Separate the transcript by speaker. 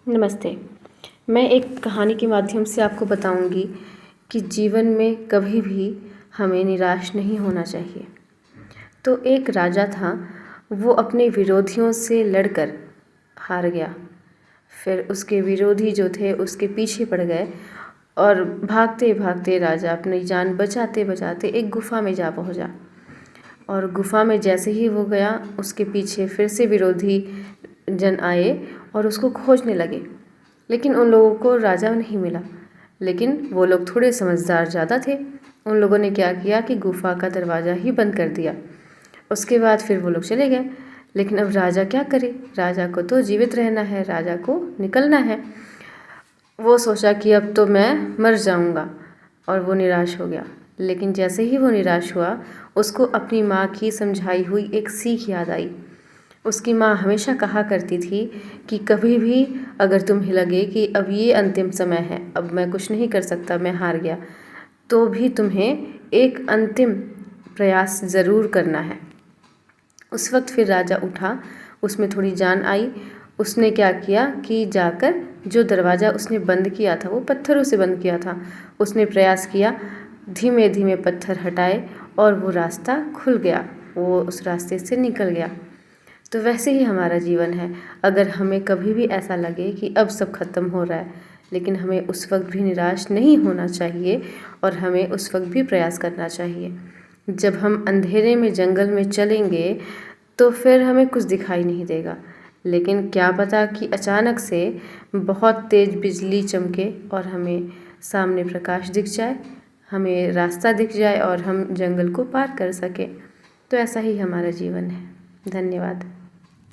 Speaker 1: नमस्ते। मैं एक कहानी के माध्यम से आपको बताऊंगी कि जीवन में कभी भी हमें निराश नहीं होना चाहिए। तो एक राजा था, वो अपने विरोधियों से लड़कर हार गया। फिर उसके विरोधी जो थे उसके पीछे पड़ गए और भागते भागते राजा अपनी जान बचाते बचाते एक गुफा में जा पहुंचा। और गुफा में जैसे ही वो गया, उसके पीछे फिर से विरोधी जन आए और उसको खोजने लगे, लेकिन उन लोगों को राजा नहीं मिला। लेकिन वो लोग थोड़े समझदार ज़्यादा थे। उन लोगों ने क्या किया कि गुफा का दरवाज़ा ही बंद कर दिया। उसके बाद फिर वो लोग चले गए। लेकिन अब राजा क्या करे, राजा को तो जीवित रहना है, राजा को निकलना है। वो सोचा कि अब तो मैं मर जाऊंगा, और वो निराश हो गया। लेकिन जैसे ही वो निराश हुआ, उसको अपनी माँ की समझाई हुई एक सीख याद आई। उसकी माँ हमेशा कहा करती थी कि कभी भी अगर तुम्हें लगे कि अब ये अंतिम समय है, अब मैं कुछ नहीं कर सकता, मैं हार गया, तो भी तुम्हें एक अंतिम प्रयास ज़रूर करना है। उस वक्त फिर राजा उठा, उसमें थोड़ी जान आई। उसने क्या किया कि जाकर जो दरवाज़ा उसने बंद किया था, वो पत्थरों से बंद किया था, उसने प्रयास किया, धीमे धीमे पत्थर हटाए और वो रास्ता खुल गया। वो उस रास्ते से निकल गया। तो वैसे ही हमारा जीवन है। अगर हमें कभी भी ऐसा लगे कि अब सब खत्म हो रहा है, लेकिन हमें उस वक्त भी निराश नहीं होना चाहिए और हमें उस वक्त भी प्रयास करना चाहिए। जब हम अंधेरे में जंगल में चलेंगे तो फिर हमें कुछ दिखाई नहीं देगा, लेकिन क्या पता कि अचानक से बहुत तेज़ बिजली चमके और हमें सामने प्रकाश दिख जाए, हमें रास्ता दिख जाए और हम जंगल को पार कर सकें। तो ऐसा ही हमारा जीवन है। धन्यवाद।